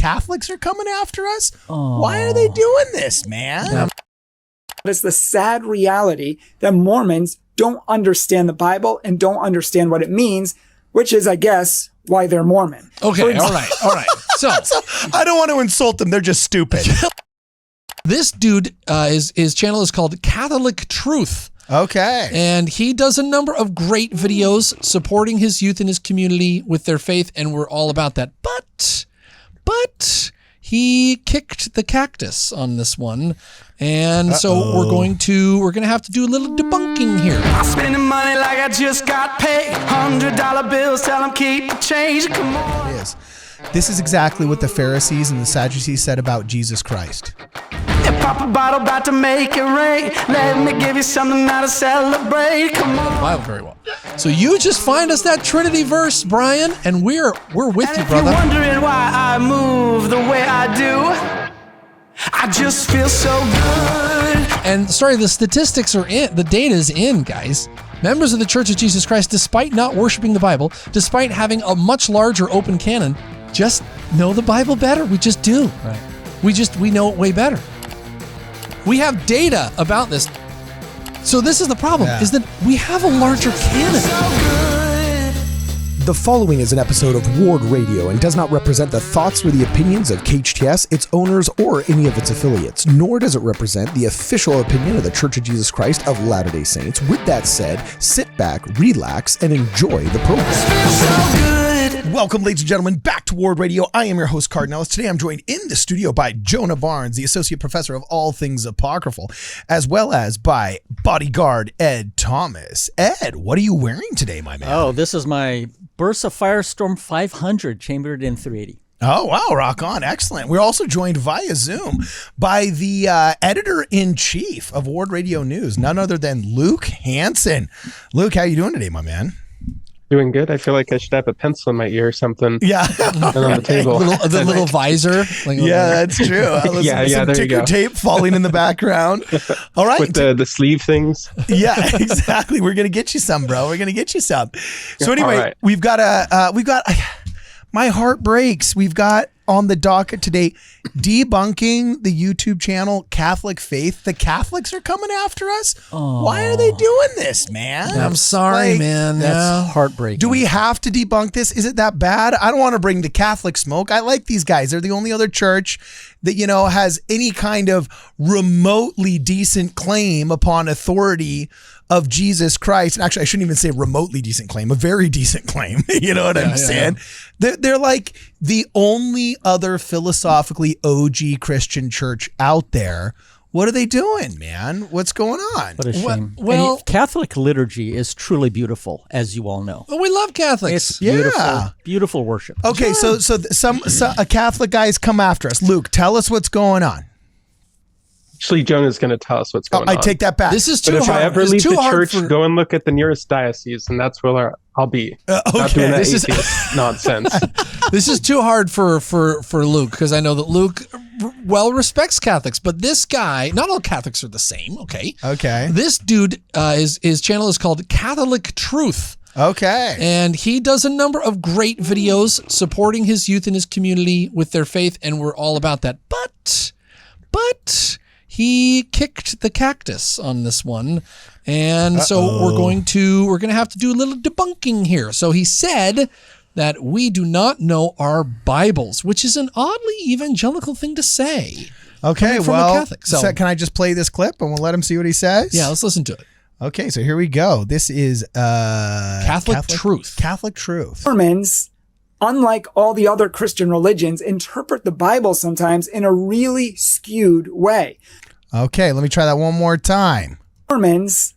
Catholics are coming after us? Why are they doing this, man? Yeah. It's the sad reality that Mormons don't understand the Bible and don't understand what it means, which is, I guess, why they're Mormon. Okay, all right. So I don't want to insult them. They're just stupid. This dude, his channel is called Catholic Truth. Okay. And he does a number of great videos supporting his youth and his community with their faith, and we're all about that. But he kicked the cactus on this one. And so we're going to have to do a little debunking here. I'm spending money like I just got paid. $100 bills, tell them keep the change. Come on. It is. This is exactly what the Pharisees and the Sadducees said about Jesus Christ. Pop a bottle, about to make it rain. Let me give you something now to celebrate. Come on. The Bible very well. So you just find us that Trinity verse, Brian, and we're with And you, if brother. you're wondering why I move the way I do, I just feel so good. And sorry, the statistics are in. The data is in, guys. Members of the Church of Jesus Christ, despite not worshiping the Bible, despite having a much larger open canon, just know the Bible better. We just do. Right. We know it way better. We have data about this. So this is the problem, is that we have a larger canon. The following is an episode of Ward Radio and does not represent the thoughts or the opinions of KHTS, its owners, or any of its affiliates, nor does it represent the official opinion of the Church of Jesus Christ of Latter-day Saints. With that said, sit back, relax, and enjoy the program. Welcome, ladies and gentlemen, back to Ward Radio. I am your host, Cardinellis. Today I'm joined in the studio by Jonah Barnes, the Associate Professor of all things apocryphal, as well as by bodyguard Ed Thomas. Ed, what are you wearing today, my man? Oh, this is my Bursa Firestorm 500 chambered in 380. Oh, wow. Rock on. Excellent. We're also joined via Zoom by the editor-in-chief of Ward Radio News, none other than Luke Hansen. Luke, how you doing today, my man? Doing good. I feel like I should have a pencil in my ear or something. Yeah. And on the table. The little visor. Yeah, that's true. Yeah, some there you ticker go. tape falling in the background. All right. With the sleeve things. Yeah, exactly. We're going to get you some, bro. We're going to get you some. So anyway, right. we've got my heart breaks. We've got on the docket today, debunking the YouTube channel Catholic Faith. The Catholics are coming after us. Why are they doing this, man? I'm sorry, man. That's heartbreaking. Do we have to debunk this? Is it that bad? I don't want to bring the Catholic smoke. I like these guys. They're the only other church that, has any kind of remotely decent claim upon authority of Jesus Christ. And actually, I shouldn't even say remotely decent claim, a very decent claim. You know what I'm saying? They're like the only other philosophically OG Christian church out there. What are they doing, man? What's going on? What a shame. Well, Catholic liturgy is truly beautiful, as you all know. we love Catholics. It's beautiful, Yeah. beautiful worship. Okay, so a Catholic guy's come after us. Luke, tell us what's going on. Actually, Jonah's going to tell us what's going on. I take that back. This is But too if hard. I ever It's leave too the hard church, go and look at the nearest diocese, and that's where I'll be. Not doing that atheist nonsense. This is too hard for Luke, because I know that Luke respects Catholics, but this guy, not all Catholics are the same. Okay. This dude, his channel is called Catholic Truth. Okay. And he does a number of great videos supporting his youth and his community with their faith, and we're all about that. But he kicked the cactus on this one. And so we're going to have to do a little debunking here. So he said that we do not know our Bibles, which is an oddly evangelical thing to say. Okay, from a well, Catholic. So can I just play this clip and we'll let him see what he says? yeah, let's listen to it. Okay, so here we go. This is Catholic Truth. Catholic Truth. Mormons, unlike all the other Christian religions, interpret the Bible sometimes in a really skewed way. Okay, let me try that one more time. Mormons,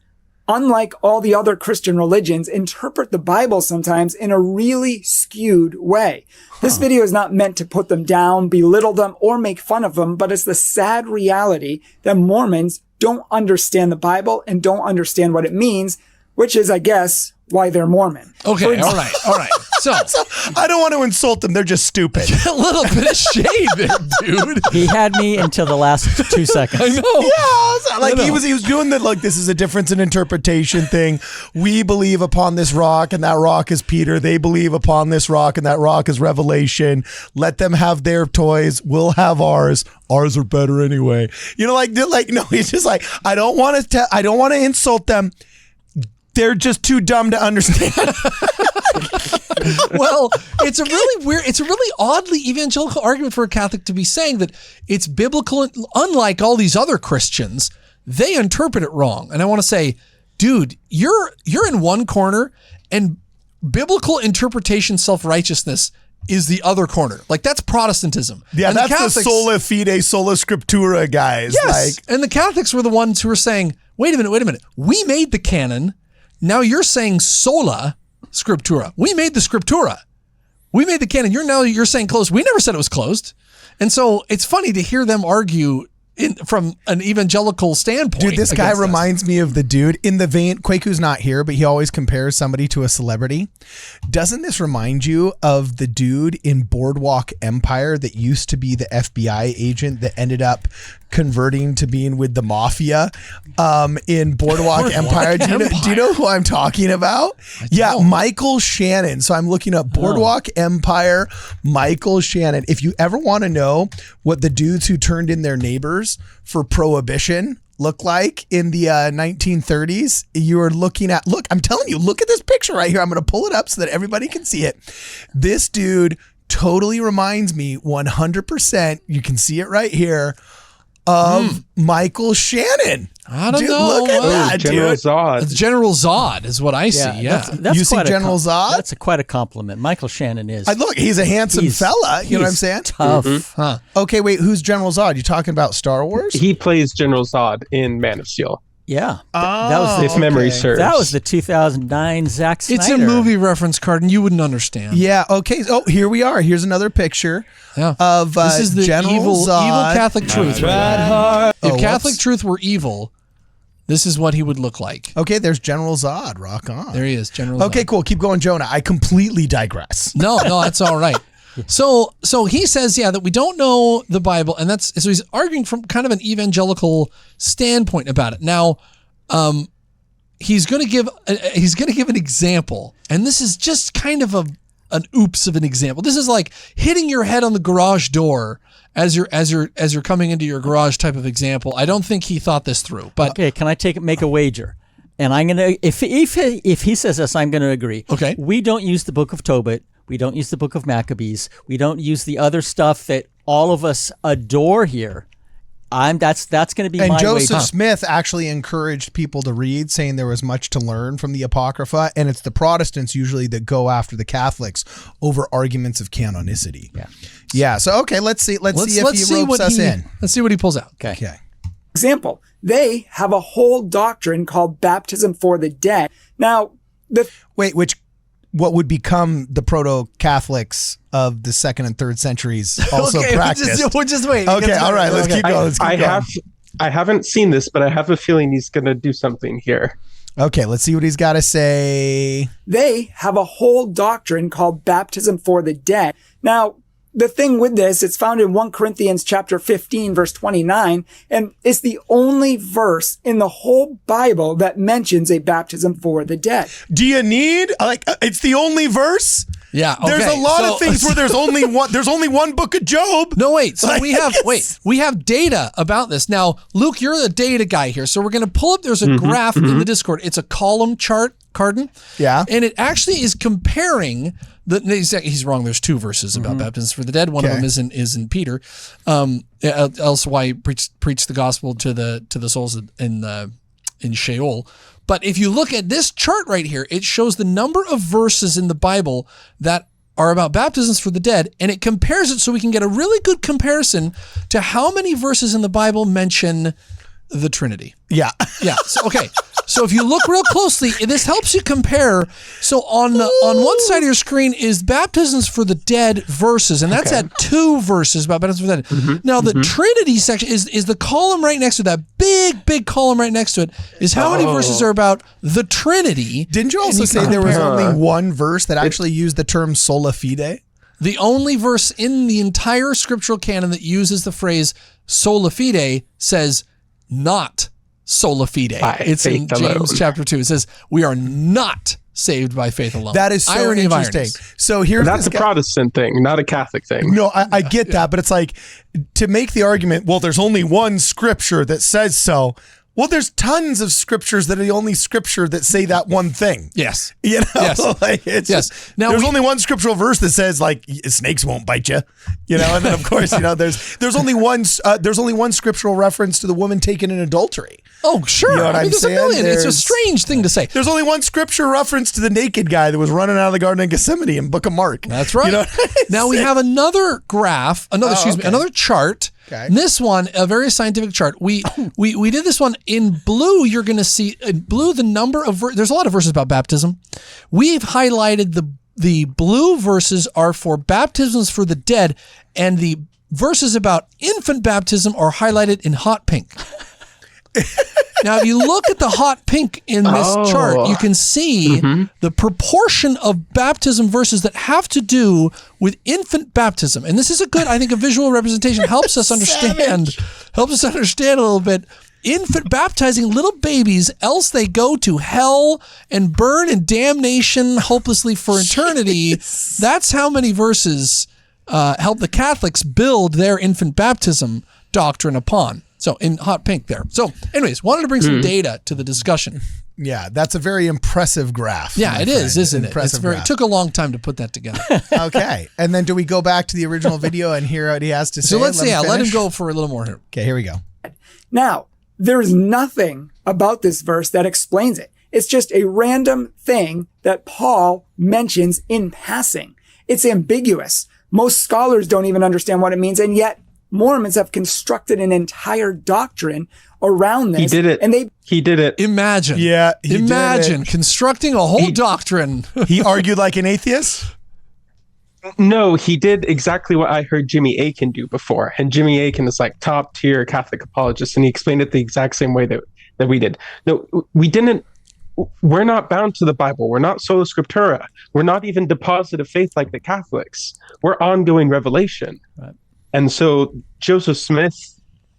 unlike all the other Christian religions, interpret the Bible sometimes in a really skewed way. This video is not meant to put them down, belittle them, or make fun of them, but it's the sad reality that Mormons don't understand the Bible and don't understand what it means, which is, I guess, why they're Mormon. Okay, all right. So I don't want to insult them. They're just stupid. a little bit of shade there, dude. He had me until the last 2 seconds. I know. Yeah, like he was doing the like this is a difference in interpretation thing. We believe upon this rock, and that rock is Peter. They believe upon this rock, and that rock is Revelation. Let them have their toys. We'll have ours. Ours are better anyway. You know, like no. He's just like I don't want to insult them. They're just too dumb to understand. Well, it's a really oddly evangelical argument for a Catholic to be saying that it's biblical. And unlike all these other Christians, they interpret it wrong. And I want to say, dude, you're in one corner, and biblical interpretation self-righteousness is the other corner. Like that's Protestantism. Yeah, and that's the sola fide, sola scriptura guys. Yes, and the Catholics were the ones who were saying, wait a minute. We made the canon. Now you're saying sola scriptura. We made the scriptura. We made the canon. You're saying closed. We never said it was closed. And so it's funny to hear them argue from an evangelical standpoint. Dude, this guy reminds me of the dude in the vein. Kweku's not here, but he always compares somebody to a celebrity. Doesn't this remind you of the dude in Boardwalk Empire that used to be the FBI agent that ended up converting to being with the mafia in Boardwalk Empire? Do you know who I'm talking about? Yeah, Michael Shannon. So I'm looking up Boardwalk Empire, Michael Shannon. If you ever want to know what the dudes who turned in their neighbors for Prohibition look like in the 1930s, you are looking at, I'm telling you, look at this picture right here. I'm going to pull it up so that everybody can see it. This dude totally reminds me 100%. You can see it right here of Michael Shannon. I don't know. Look at that, General dude. Zod. It's General Zod is what I see. Yeah. That's You see General Zod? That's quite a compliment. Michael Shannon is. Look, he's a handsome fella. You know what I'm saying? Tough. Huh. Okay, wait. Who's General Zod? You talking about Star Wars? He plays General Zod in Man of Steel. Yeah. That was If memory serves. That was the 2009 Zack Snyder. It's a movie reference card, and you wouldn't understand. Yeah. Okay. Oh, here we are. Here's another picture of this is the General evil Zod. Catholic truth. If Catholic truth were evil, this is what he would look like. Okay, there's General Zod. Rock on. There he is, General Zod. Okay, cool. Keep going, Jonah. I completely digress. No, that's all right. So he says, that we don't know the Bible, and so he's arguing from kind of an evangelical standpoint about it. Now, he's going to give an example, and this is just kind of an oops of an example. This is like hitting your head on the garage door as you're coming into your garage type of example. I don't think he thought this through. But okay, can I make a wager? And I'm gonna if he says this, I'm gonna agree. Okay. We don't use the Book of Tobit. We don't use the Book of Maccabees. We don't use the other stuff that all of us adore here. That's going to be and my Joseph wager. Smith actually encouraged people to read, saying there was much to learn from the Apocrypha, and it's the Protestants usually that go after the Catholics over arguments of canonicity. Yeah. So okay, let's see if he ropes us in. Let's see what he pulls out. Okay. Example, they have a whole doctrine called baptism for the dead. Now, what would become the proto-Catholics of the 2nd and 3rd centuries also practiced. We'll just wait. Okay, all right, let's keep going. I haven't seen this, but I have a feeling he's going to do something here. Okay, let's see what he's got to say. They have a whole doctrine called baptism for the dead. Now, the thing with this, it's found in 1 Corinthians chapter 15, verse 29, and it's the only verse in the whole Bible that mentions a baptism for the dead. Do you need, it's the only verse? Yeah. Okay. There's a lot of things where there's only one book of Job. No, wait. So we have data about this. Now, Luke, you're the data guy here. So we're going to pull up, there's a graph in the Discord. It's a column chart, Carden. Yeah. And it actually is comparing he's wrong. There's 2 verses about baptisms for the dead. One of them is in Peter. Else why preach the gospel to the souls in Sheol. But if you look at this chart right here, it shows the number of verses in the Bible that are about baptisms for the dead, and it compares it so we can get a really good comparison to how many verses in the Bible mention the Trinity. Yeah. Yeah. So, okay. So if you look real closely, this helps you compare. So on one side of your screen is baptisms for the dead verses, and that's at 2 verses about baptisms for the dead. Mm-hmm. Now the Trinity section is the column right next to that big column right next to it is how many verses are about the Trinity. Didn't you also say there was only one verse that actually used the term sola fide? The only verse in the entire scriptural canon that uses the phrase sola fide says not sola fide. It's in James chapter 2. It says we are not saved by faith alone. That is so Irony interesting. So here's that's a Protestant thing, not a Catholic thing. No, I get that, but it's like to make the argument, well, there's only one scripture that says so. Well, there's tons of scriptures that are the only scripture that say that one thing. Yes. You know, yes. like it's yes. Now there's only one scriptural verse that says like snakes won't bite you, you know, and then of course, you know, there's only one scriptural reference to the woman taken in adultery. Oh, sure. You know what I'm there's saying? a million. It's a strange thing to say. There's only one scripture reference to the naked guy that was running out of the Garden of Gethsemane in Book of Mark. That's right. You know now we have another graph, another chart. Okay. And this one, a very scientific chart. We did this one in blue. You're going to see in blue the number of there's a lot of verses about baptism. We've highlighted the blue verses are for baptisms for the dead, and the verses about infant baptism are highlighted in hot pink. Now, if you look at the hot pink in this chart, you can see the proportion of baptism verses that have to do with infant baptism. And this is a good, I think, a visual representation. Helps us understand a little bit. Infant baptizing little babies, else they go to hell and burn in damnation hopelessly for eternity. That's how many verses help the Catholics build their infant baptism doctrine upon. So in hot pink there. So anyways, wanted to bring some data to the discussion. Yeah, that's a very impressive graph. Yeah, it is, isn't it? Impressive graph. It took a long time to put that together. Okay. And then do we go back to the original video and hear what he has to say? So let him go for a little more here. Okay, here we go. Now, there's nothing about this verse that explains it. It's just a random thing that Paul mentions in passing. It's ambiguous. Most scholars don't even understand what it means, and yet Mormons have constructed an entire doctrine around this. He did it. And he did it. Imagine. Yeah. Imagine constructing a whole doctrine. He argued like an atheist? No, he did exactly what I heard Jimmy Akin do before. And Jimmy Akin is like top tier Catholic apologist. And he explained it the exact same way that we did. No, we didn't. We're not bound to the Bible. We're not sola scriptura. We're not even deposit of faith like the Catholics. We're ongoing revelation. Right. And so Joseph Smith,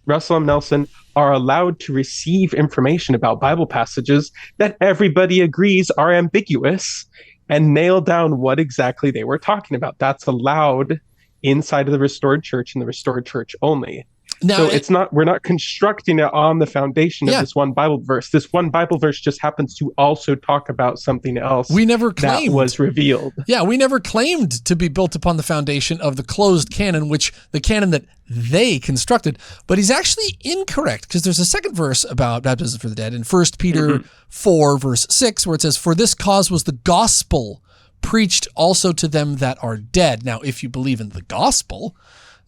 Russell M. Nelson are allowed to receive information about Bible passages that everybody agrees are ambiguous and nail down what exactly they were talking about. That's allowed inside of the restored church and the restored church only. Now, So we're not constructing it on the foundation of this one Bible verse. This one Bible verse just happens to also talk about something else we never claimed that was revealed. Yeah, we never claimed to be built upon the foundation of the closed canon, which the canon that they constructed. But he's actually incorrect, because there's a second verse about baptism for the dead in 1 Peter 4, verse 6, where it says, "For this cause was the gospel preached also to them that are dead." Now, if you believe in the gospel,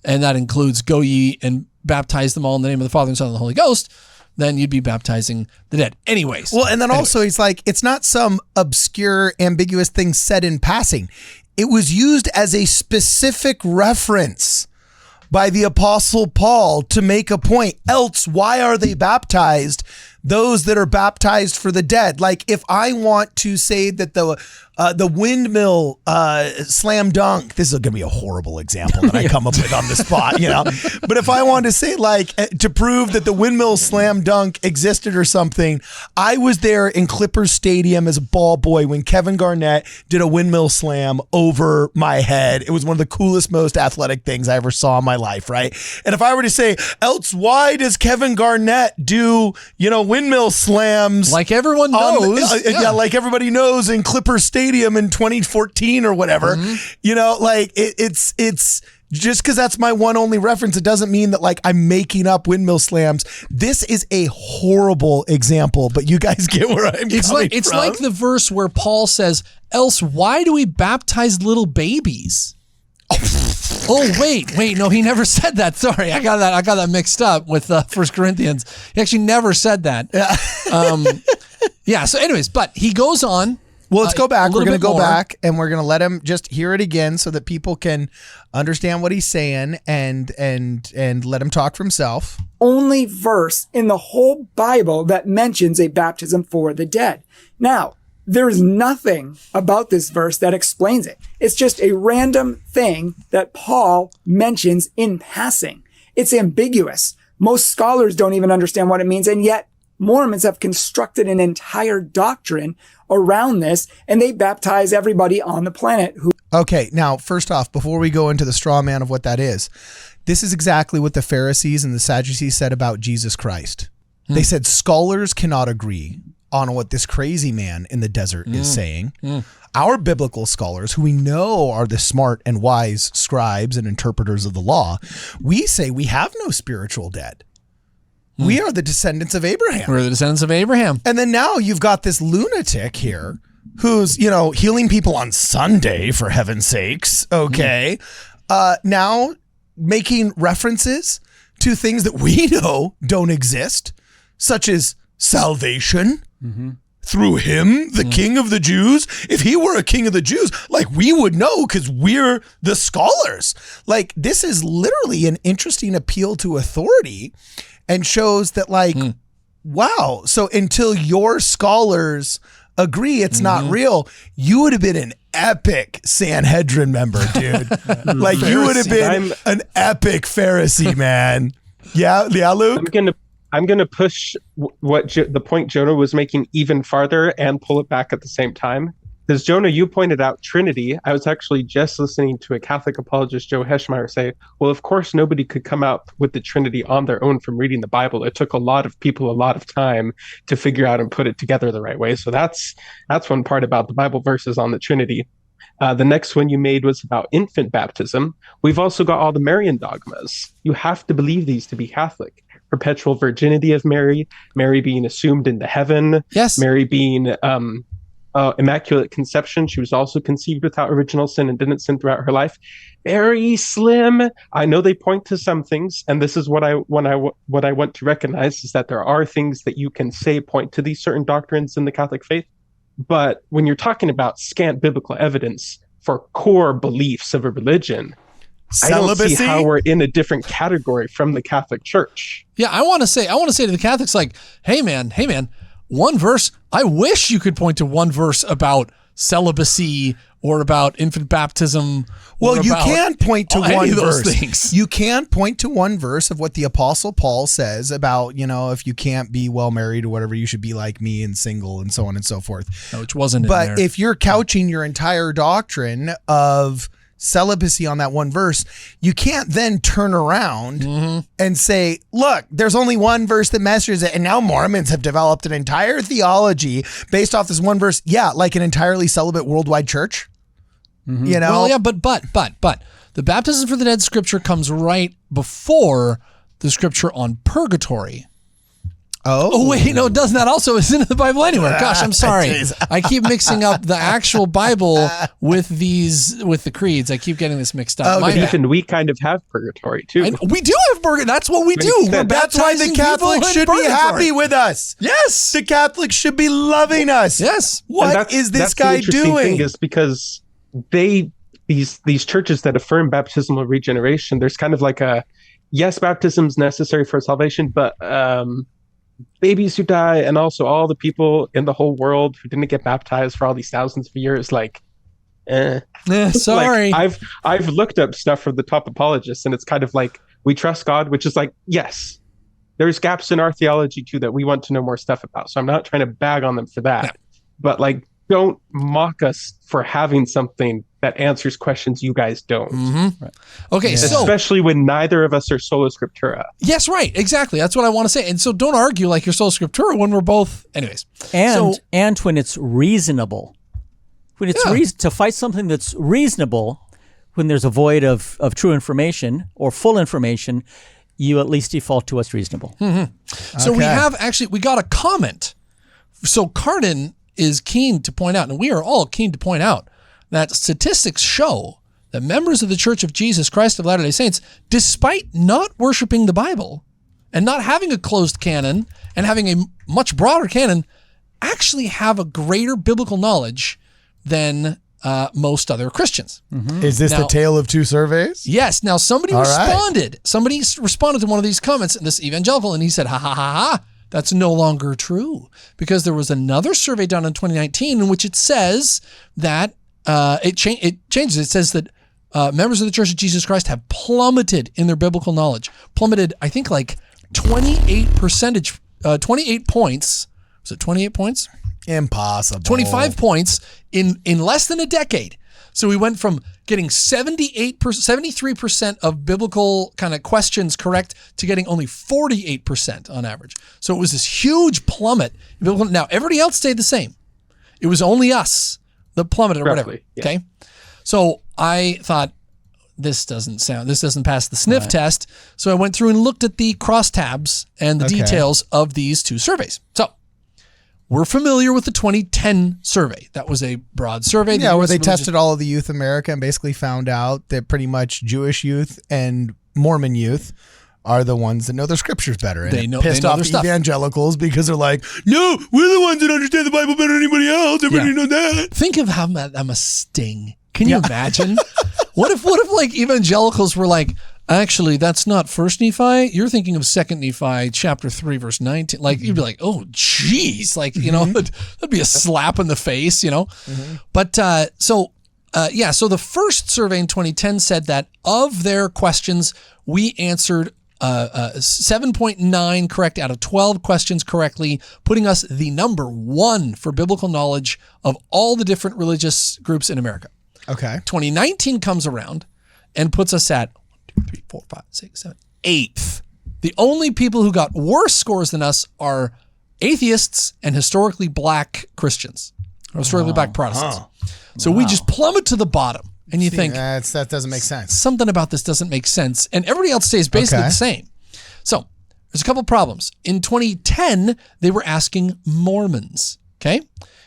and that includes go ye and baptize them all in the name of the Father and Son and the Holy Ghost, then you'd be baptizing the dead. Anyways. Well, and then also he's like, it's not some obscure, ambiguous thing said in passing. It was used as a specific reference by the Apostle Paul to make a point. Else, why are they baptized? Those that are baptized for the dead. Like if I want to say that the windmill slam dunk, this is going to be a horrible example that I come up with on the spot, you know. But if I wanted to say like to prove that the windmill slam dunk existed or something, I was there in Clippers Stadium as a ball boy when Kevin Garnett did a windmill slam over my head. It was one of the coolest, most athletic things I ever saw in my life, right? And if I were to say, else why does Kevin Garnett do, you know, windmill slams like everyone knows, like everybody knows in Clippers Stadium in 2014 or whatever, you know, like it's just because that's my one only reference, it doesn't mean that like I'm making up windmill slams. This is a horrible example, but you guys get where I'm coming from. It's like the verse where Paul says, "Else why do we baptize little babies?" Oh, wait, no, he never said that. Sorry, I got that mixed up with 1 Corinthians. He actually never said that. Yeah. So, anyways, but he goes on. Well, let's go back. We're going to go more. back and we're going to let him just hear it again so that people can understand what he's saying and let him talk for himself. Only verse in the whole Bible that mentions a baptism for the dead. Now, there's nothing about this verse that explains it. It's just a random thing that Paul mentions in passing. It's ambiguous. Most scholars don't even understand what it means, and yet Mormons have constructed an entire doctrine around this, and they baptize everybody on the planet who... Okay, now, first off, before we go into the straw man of what that is, this is exactly what the Pharisees and the Sadducees said about Jesus Christ. They said scholars cannot agree on what this crazy man in the desert is saying. Our biblical scholars, who we know are the smart and wise scribes and interpreters of the law, we say we have no spiritual dead. We are the descendants of Abraham. We're the descendants of Abraham. And then now you've got this lunatic here who's, healing people on Sunday, for heaven's sakes. Okay. Now making references to things that we know don't exist, such as salvation through him, the King of the Jews. If he were a king of the Jews, we would know because we're the scholars. This is literally an interesting appeal to authority and shows that wow. So until your scholars agree it's not real, you would have been an epic Sanhedrin member, dude. You would have been an epic Pharisee, man. Yeah, Luke? I'm gonna push the point Jonah was making even farther and pull it back at the same time. Because Jonah, you pointed out Trinity. I was actually just listening to a Catholic apologist, Joe Heschmeyer, say, well, of course, nobody could come out with the Trinity on their own from reading the Bible. It took a lot of people a lot of time to figure out and put it together the right way. So that's one part about the Bible verses on the Trinity. The next one you made was about infant baptism. We've also got all the Marian dogmas. You have to believe these to be Catholic. Perpetual virginity of Mary, Mary being assumed into heaven, yes, Mary being immaculate conception. She was also conceived without original sin and didn't sin throughout her life. Very slim. I know they point to some things, and this is what I want to recognize is that there are things that you can say point to these certain doctrines in the Catholic faith. But when you're talking about scant biblical evidence for core beliefs of a religion, celibacy? I don't see how we're in a different category from the Catholic Church. Yeah, I want to say to the Catholics, hey man, one verse. I wish you could point to one verse about celibacy or about infant baptism. Well, you can point to one verse. Things. You can point to one verse of what the Apostle Paul says about, if you can't be well married or whatever, you should be like me and single and so on and so forth. Which wasn't But in there. if you're couching your entire doctrine of celibacy on that one verse, you can't then turn around and say, look, there's only one verse that measures it, and now Mormons have developed an entire theology based off this one verse. Yeah, like an entirely celibate worldwide church. Well, yeah, but the baptism for the dead scripture comes right before the scripture on purgatory. Oh wait, no, it doesn't. That also is in the Bible anywhere. Gosh, I'm sorry. I keep mixing up the actual Bible with the creeds. I keep getting this mixed up. Ethan, we kind of have purgatory too. We do have purgatory. That's what we do. That's why the Catholics should be happy with us. Yes, the Catholics should be loving us. Yes. What is this guy doing? Thing is because these churches that affirm baptismal regeneration, there's kind of like a yes, baptism's necessary for salvation, but babies who die and also all the people in the whole world who didn't get baptized for all these thousands of years, sorry. I've looked up stuff from the top apologists, and it's kind of like, we trust God, which is yes, there's gaps in our theology too that we want to know more stuff about. So I'm not trying to bag on them for that, but don't mock us for having something that answers questions you guys don't. Right. Okay, so especially when neither of us are sola scriptura. Yes, right, exactly. That's what I want to say. And so don't argue like you're sola scriptura when we're both. Anyways, and when it's reasonable, when it's to fight something that's reasonable, when there's a void of true information or full information, you at least default to what's reasonable. So we got a comment. So Cardin is keen to point out, and we are all keen to point out, that statistics show that members of the Church of Jesus Christ of Latter-day Saints, despite not worshiping the Bible and not having a closed canon and having a much broader canon, actually have a greater biblical knowledge than most other Christians. Is this Now- the tale of two surveys? Yes. Now somebody All right. responded. Somebody responded to one of these comments, this evangelical, and he said, ha ha ha ha. That's no longer true, because there was another survey done in 2019 in which it says that it changes. It says that members of the Church of Jesus Christ have plummeted in their biblical knowledge. Plummeted, I think, like 28 points. Was it 28 points? Impossible. 25 points in less than a decade. So we went from getting 73% of biblical kind of questions correct to getting only 48% on average. So it was this huge plummet. Now, everybody else stayed the same. It was only us that plummeted or whatever. Roughly, yeah. Okay. So I thought, this doesn't pass the sniff test. So I went through and looked at the crosstabs and the details of these two surveys. So we're familiar with the 2010 survey. That was a broad survey. Yeah, where they tested all of the youth in America and basically found out that pretty much Jewish youth and Mormon youth are the ones that know their scriptures better. And They it know- pissed they know off their the stuff. evangelicals because they're like, no, we're the ones that understand the Bible better than anybody else. Everybody knows that. Think of how I'm a sting. Can you imagine? What if like evangelicals were like, actually, that's not First Nephi. You're thinking of Second Nephi, chapter 3, verse 19. Like you'd be like, oh, geez, like that'd be a slap in the face, But so the first survey in 2010 said that of their questions, we answered 7.9 correct out of 12 questions correctly, putting us the number one for biblical knowledge of all the different religious groups in America. Okay. 2019 comes around and puts us at 1, 2, 3, 4, 5, 6, 7, 8th. The only people who got worse scores than us are atheists and historically black Christians, or historically black Protestants. So we just plummet to the bottom, and you think that doesn't make sense. something about this doesn't make sense, and everybody else stays basically the same. So there's a couple problems. In 2010, they were asking Mormons. Okay.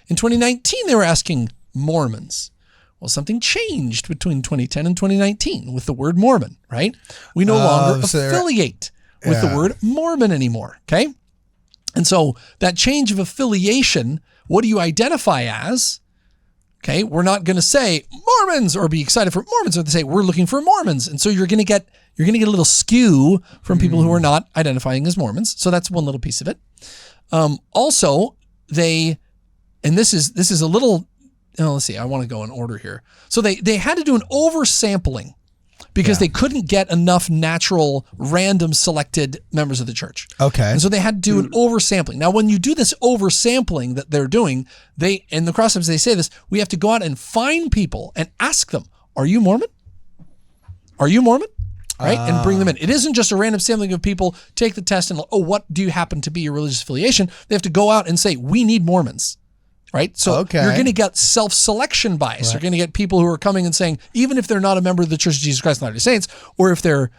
In 2019, they were asking Mormons. Well, something changed between 2010 and 2019 with the word Mormon, right? We no longer affiliate with the word Mormon anymore, okay? And so that change of affiliation, what do you identify as? Okay, we're not going to say Mormons or be excited for Mormons, or they say we're looking for Mormons. And so you're going to get a little skew from people who are not identifying as Mormons. So that's one little piece of it. Also, and this is a little. Let's see. I want to go in order here. So they had to do an oversampling because they couldn't get enough natural, random selected members of the church. Okay. And so they had to do an oversampling. Now, when you do this oversampling that they're doing, in the crosstabs they say this, we have to go out and find people and ask them, "Are you Mormon? Are you Mormon?" Right? And bring them in. It isn't just a random sampling of people, take the test and, what do you happen to be your religious affiliation? They have to go out and say, "We need Mormons." Right? So you're going to get self-selection bias. You're going to get people who are coming and saying, even if they're not a member of the Church of Jesus Christ of Latter-day Saints, or if they're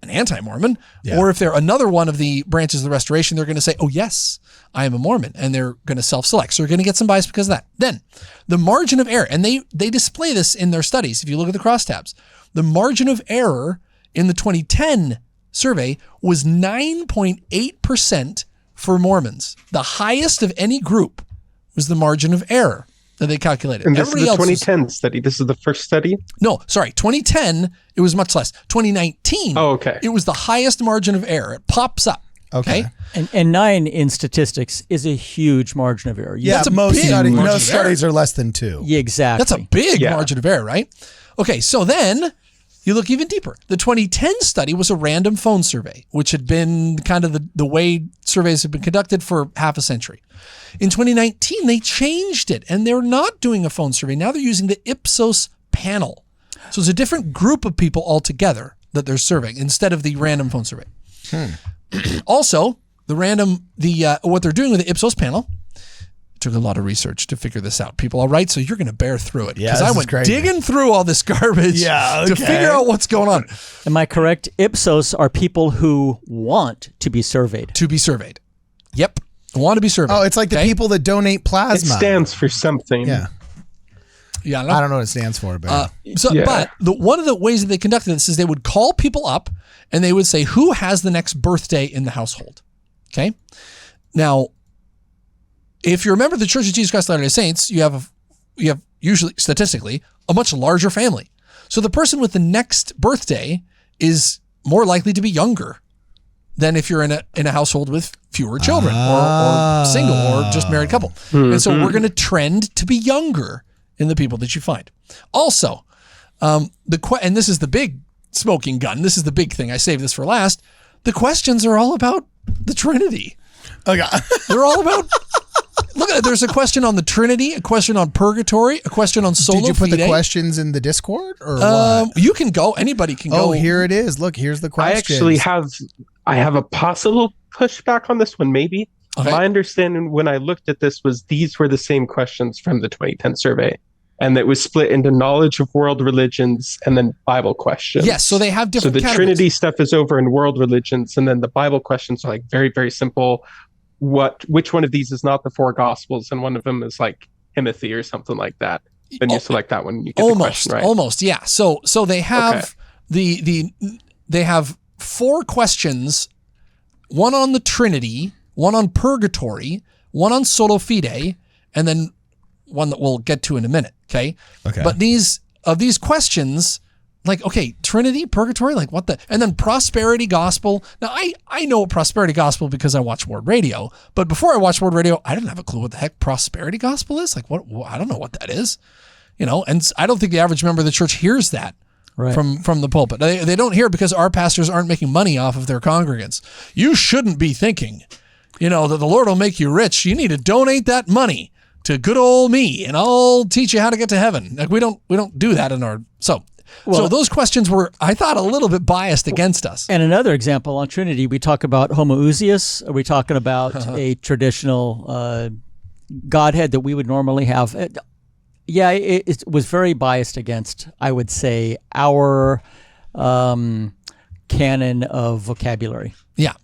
an anti-Mormon, or if they're another one of the branches of the Restoration, they're going to say, oh, yes, I am a Mormon. And they're going to self-select. So you're going to get some bias because of that. Then the margin of error, and they display this in their studies. If you look at the crosstabs, the margin of error in the 2010 survey was 9.8% for Mormons, the highest of any group. Was the margin of error that they calculated. And this is the 2010 study. This is the first study? No, sorry. 2010, it was much less. 2019, it was the highest margin of error. It pops up. Okay. And 9 in statistics is a huge margin of error. Yeah, That's a most big margin of studies are less than 2. Yeah, exactly. That's a big margin of error, right? Okay, so then you look even deeper. The 2010 study was a random phone survey, which had been kind of the way surveys have been conducted for half a century. In 2019, they changed it, and they're not doing a phone survey. Now they're using the Ipsos panel. So it's a different group of people altogether that they're surveying instead of the random phone survey. Also, what they're doing with the Ipsos panel, took a lot of research to figure this out. People, all right? So you're going to bear through it. Yeah, because I went digging through all this garbage to figure out what's going on. Am I correct? Ipsos are people who want to be surveyed. To be surveyed. Yep. Want to be surveyed. Oh, it's like the people that donate plasma. It stands for something. Yeah. Yeah, I don't know what it stands for, but But one of the ways that they conducted this is they would call people up and they would say, who has the next birthday in the household? Okay. Now, if you're a member of the Church of Jesus Christ of Latter-day Saints, you have usually, statistically, a much larger family. So the person with the next birthday is more likely to be younger than if you're in a household with fewer children or single or just married couple. Mm-hmm. And so we're going to trend to be younger in the people that you find. Also, and this is the big smoking gun. This is the big thing. I saved this for last. The questions are all about the Trinity. Okay. They're all about... Look at it. There's a question on the Trinity, a question on purgatory, a question on sola fide. Did you put the questions in the Discord or what? You can go. Anybody can go. Oh, here it is. Look, here's the question. I have a possible pushback on this one, maybe. Okay. My understanding when I looked at this was these were the same questions from the 2010 survey. And that was split into knowledge of world religions and then Bible questions. Yes, so they have different categories. Trinity stuff is over in world religions, and then the Bible questions are like very, very simple. Which one of these is not the four Gospels, and one of them is like Timothy or something like that. Then you select that one. You get the question right. Almost, yeah. So they have they have four questions: one on the Trinity, one on purgatory, one on sola fide, and then one that we'll get to in a minute. Okay. But these questions, like, okay, Trinity, purgatory, like what the, and then prosperity gospel. Now I know prosperity gospel because I watch WardRadio, but before I watched WardRadio, I didn't have a clue what the heck prosperity gospel is. Like what, I don't know what that is, and I don't think the average member of the church hears that from the pulpit. They don't hear it because our pastors aren't making money off of their congregants. You shouldn't be thinking, that the Lord will make you rich. You need to donate that money to good old me, and I'll teach you how to get to heaven. Like we don't do that in our so those questions were, I thought, a little bit biased against us. And another example on Trinity, we talk about homoousios. Are we talking about a traditional Godhead that we would normally have? It was very biased against, I would say, our canon of vocabulary. Yeah.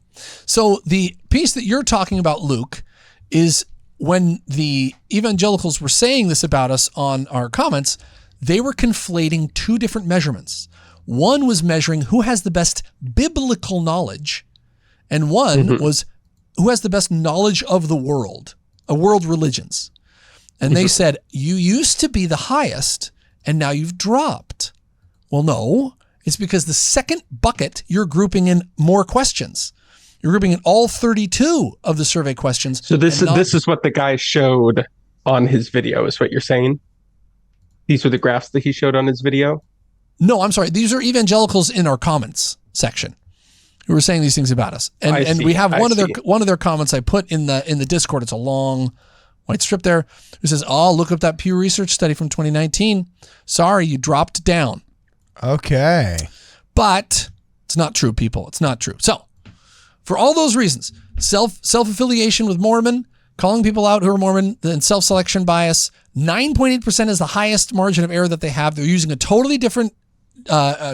So the piece that you're talking about, Luke, is when the evangelicals were saying this about us on our comments, they were conflating two different measurements. One was measuring who has the best biblical knowledge, and one was who has the best knowledge of the world religions. And they said, you used to be the highest, and now you've dropped. Well, no, it's because the second bucket, you're grouping in more questions. You're grouping in all 32 of the survey questions. So this is what the guy showed on his video, is what you're saying? These were the graphs that he showed on his video? No, I'm sorry. These are evangelicals in our comments section who were saying these things about us. And we have one of their comments I put in the Discord. It's a long white strip there. Who says, look up that Pew Research study from 2019. Sorry, you dropped down. Okay. But it's not true, people. It's not true. So, for all those reasons, self-affiliation with Mormon, calling people out who are Mormon, and self-selection bias, 9.8% is the highest margin of error that they have. They're using a totally different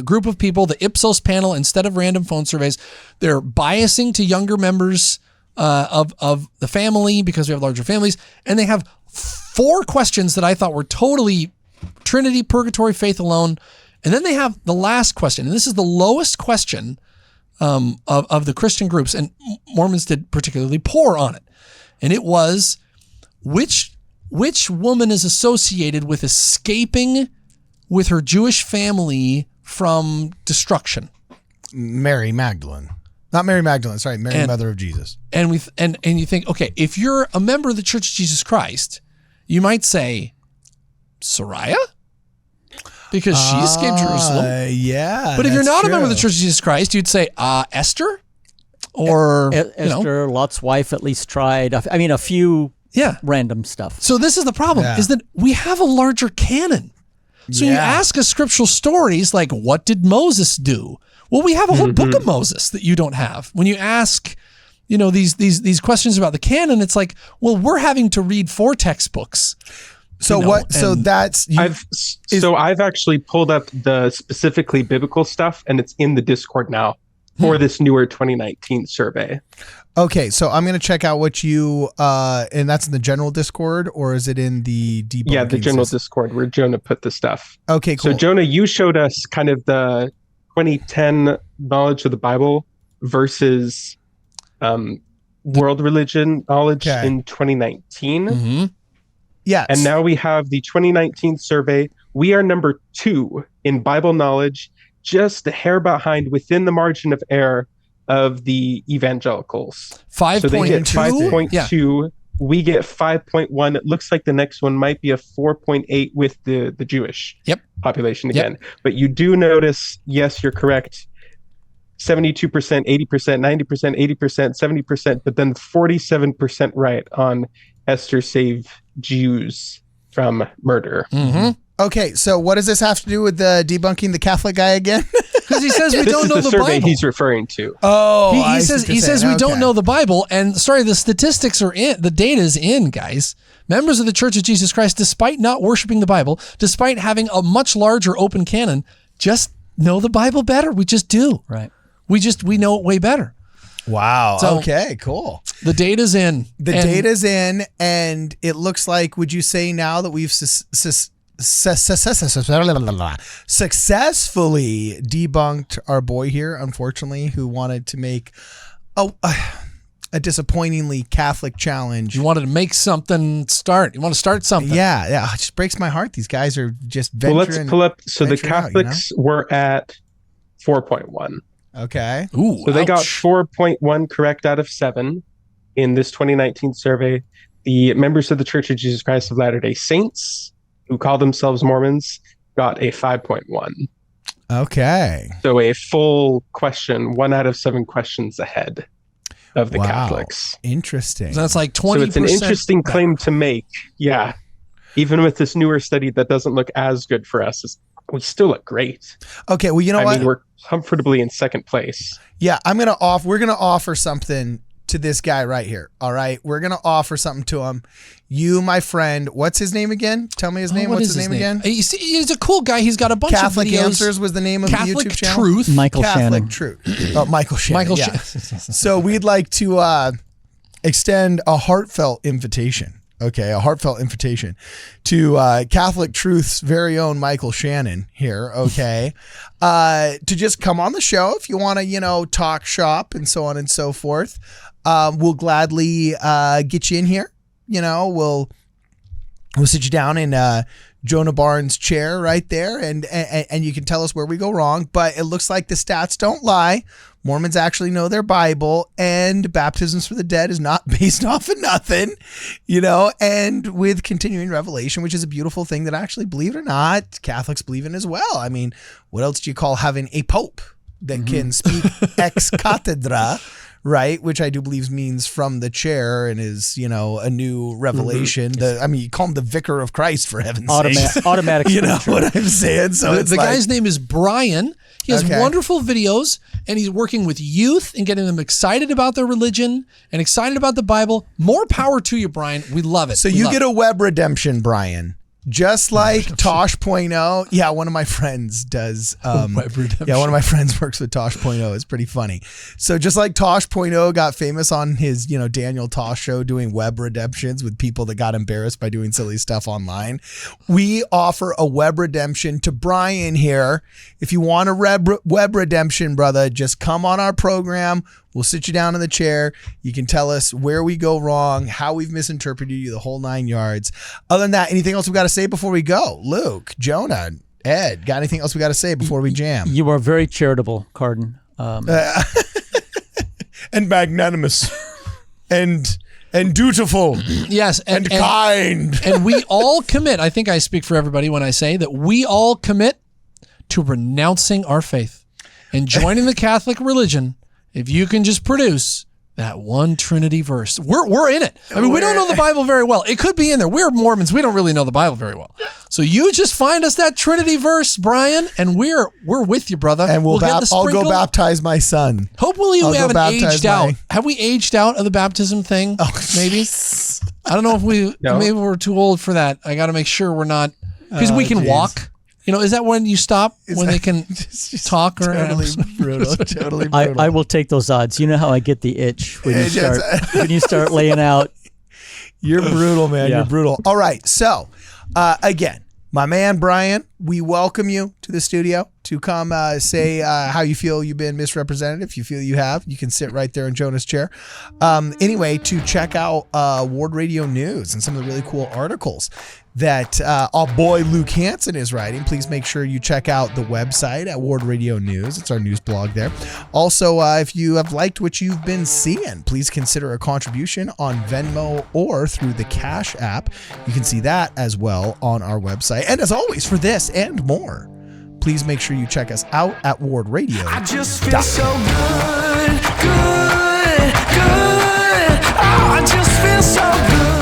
group of people, the Ipsos panel, instead of random phone surveys. They're biasing to younger members of the family because we have larger families. And they have four questions that I thought were totally Trinity, purgatory, faith alone. And then they have the last question. And this is the lowest question of the Christian groups, and Mormons did particularly poor on it. And it was, which woman is associated with escaping with her Jewish family from destruction? Mary Magdalene. Not Mary Magdalene, sorry, Mary, Mother of Jesus. And you think, okay, if you're a member of the Church of Jesus Christ, you might say, Sariah? Because she escaped Jerusalem. Yeah. But if you're not a member of the Church of Jesus Christ, you'd say Esther, or Esther, Lot's wife at least tried. I mean, a few random stuff. So this is the problem: is that we have a larger canon. So you ask us scriptural stories like, "What did Moses do?" Well, we have a whole book of Moses that you don't have. When you ask, these questions about the canon, it's like, well, we're having to read 4 textbooks. So I've actually pulled up the specifically biblical stuff, and it's in the Discord now for this newer 2019 survey. Okay, so I'm going to check out what you and that's in the general Discord, or is it in the debunking? Yeah, the general Discord where Jonah put the stuff. Okay, cool. So Jonah, you showed us kind of the 2010 knowledge of the Bible versus world religion knowledge in 2019. Mm-hmm. Yes. And now we have the 2019 survey. We are number 2 in Bible knowledge, just a hair behind within the margin of error of the evangelicals. 5.2? So they get 5.2. Yeah. We get 5.1. It looks like the next one might be a 4.8 with the Jewish population again. But you do notice, yes, you're correct. 72%, 80%, 90%, 80%, 70%, but then 47% right on Esther save Jews from murder. Mm-hmm. Okay, so what does this have to do with debunking the Catholic guy again? Because he says we don't know the the survey Bible. he's referring to. Oh, he says we don't know the Bible, and the statistics are in, the data is in, guys. Members of the Church of Jesus Christ, despite not worshiping the Bible, despite having a much larger open canon, just know the Bible better. We just do. Right. We know it way better. Wow. So, okay, cool. The data's in. Data's in, and it looks like, would you say now that we've successfully debunked our boy here, unfortunately, who wanted to make a disappointingly Catholic challenge. You wanted to make something start. You want to start something. Yeah. It just breaks my heart. These guys are just venturing. Well, let's pull up. So the Catholics were at 4.1. Okay. Ooh, so they got 4.1 correct out of 7 in this 2019 survey. The members of the Church of Jesus Christ of Latter-day Saints, who call themselves Mormons, got a 5.1. Okay. So a full question, 1 out of 7 questions ahead of the Catholics. Interesting. So that's like 20%. So it's an interesting claim to make. Yeah. Even with this newer study that doesn't look as good for us, we still look great. Okay. Well, you know what? I mean, we're comfortably in second place. Yeah. We're going to offer something to this guy right here. All right. We're going to offer something to him. You, my friend, what's his name again? Tell me his name. What's his name again? He's a cool guy. He's got a bunch Catholic of videos. Answers was the name of the Catholic YouTube channel. Truth. Michael Catholic Shannon. Truth. Oh, Michael Shannon. Michael yeah. So we'd like to extend a heartfelt invitation. Okay, a heartfelt invitation to Catholic Truth's very own Michael Shannon here, okay, to just come on the show if you want to, talk shop and so on and so forth. We'll gladly get you in here. We'll sit you down in Jonah Barnes' chair right there, and you can tell us where we go wrong. But it looks like the stats don't lie. Mormons actually know their Bible, and baptisms for the dead is not based off of nothing, and with continuing revelation, which is a beautiful thing that actually, believe it or not, Catholics believe in as well. I mean, what else do you call having a pope that can speak ex cathedra, right? Which I do believe means from the chair and is, a new revelation. You call him the vicar of Christ, for heaven's sake. Automatic. You know what I'm saying? So the guy's name is Brian. He has wonderful videos, and he's working with youth and getting them excited about their religion and excited about the Bible. More power to you, Brian. We love it. So you get a web redemption, Brian. Just like Tosh.0. Yeah, one of my friends does. Web redemption. Yeah, one of my friends works with Tosh.0. It's pretty funny. So just like Tosh.0 got famous on his, Daniel Tosh show doing web redemptions with people that got embarrassed by doing silly stuff online, we offer a web redemption to Brian here. If you want a web redemption, brother, just come on our program. We'll sit you down in the chair. You can tell us where we go wrong, how we've misinterpreted you, the whole 9 yards. Other than that, anything else we got to say before we go? Luke, Jonah, Ed, got anything else we got to say before we jam? You are very charitable, Cardin. And magnanimous. and dutiful. Yes. And kind. And we all commit. I think I speak for everybody when I say that we all commit to renouncing our faith and joining the Catholic religion. If you can just produce that one Trinity verse, we're in it. I mean, we don't know the Bible very well. It could be in there. We're Mormons. We don't really know the Bible very well. So you just find us that Trinity verse, Brian, and we're with you, brother. And we'll get the I'll sprinkle. go baptize my son. Hopefully we haven't aged out. my- Have we aged out of the baptism thing? Maybe. I don't know if maybe we're too old for that. I got to make sure we're not, because we can walk. Is that when you stop when they can talk? Or Totally brutal. Totally brutal. I will take those odds. You know how I get the itch when you start laying out. You're brutal, man. Yeah. You're brutal. All right. So, again, My man, Brian, we welcome you to the studio to come say how you feel you've been misrepresented. If you feel you have, you can sit right there in Jonah's chair. Anyway, to check out Ward Radio News and some of the really cool articles that our boy Luke Hansen is writing, please make sure you check out the website at Ward Radio News. It's our news blog there. Also, if you have liked what you've been seeing, please consider a contribution on Venmo or through the Cash app. You can see that as well on our website. And as always, for this and more, please make sure you check us out at WardRadio. I just feel so good, good, good. Oh, I just feel so good.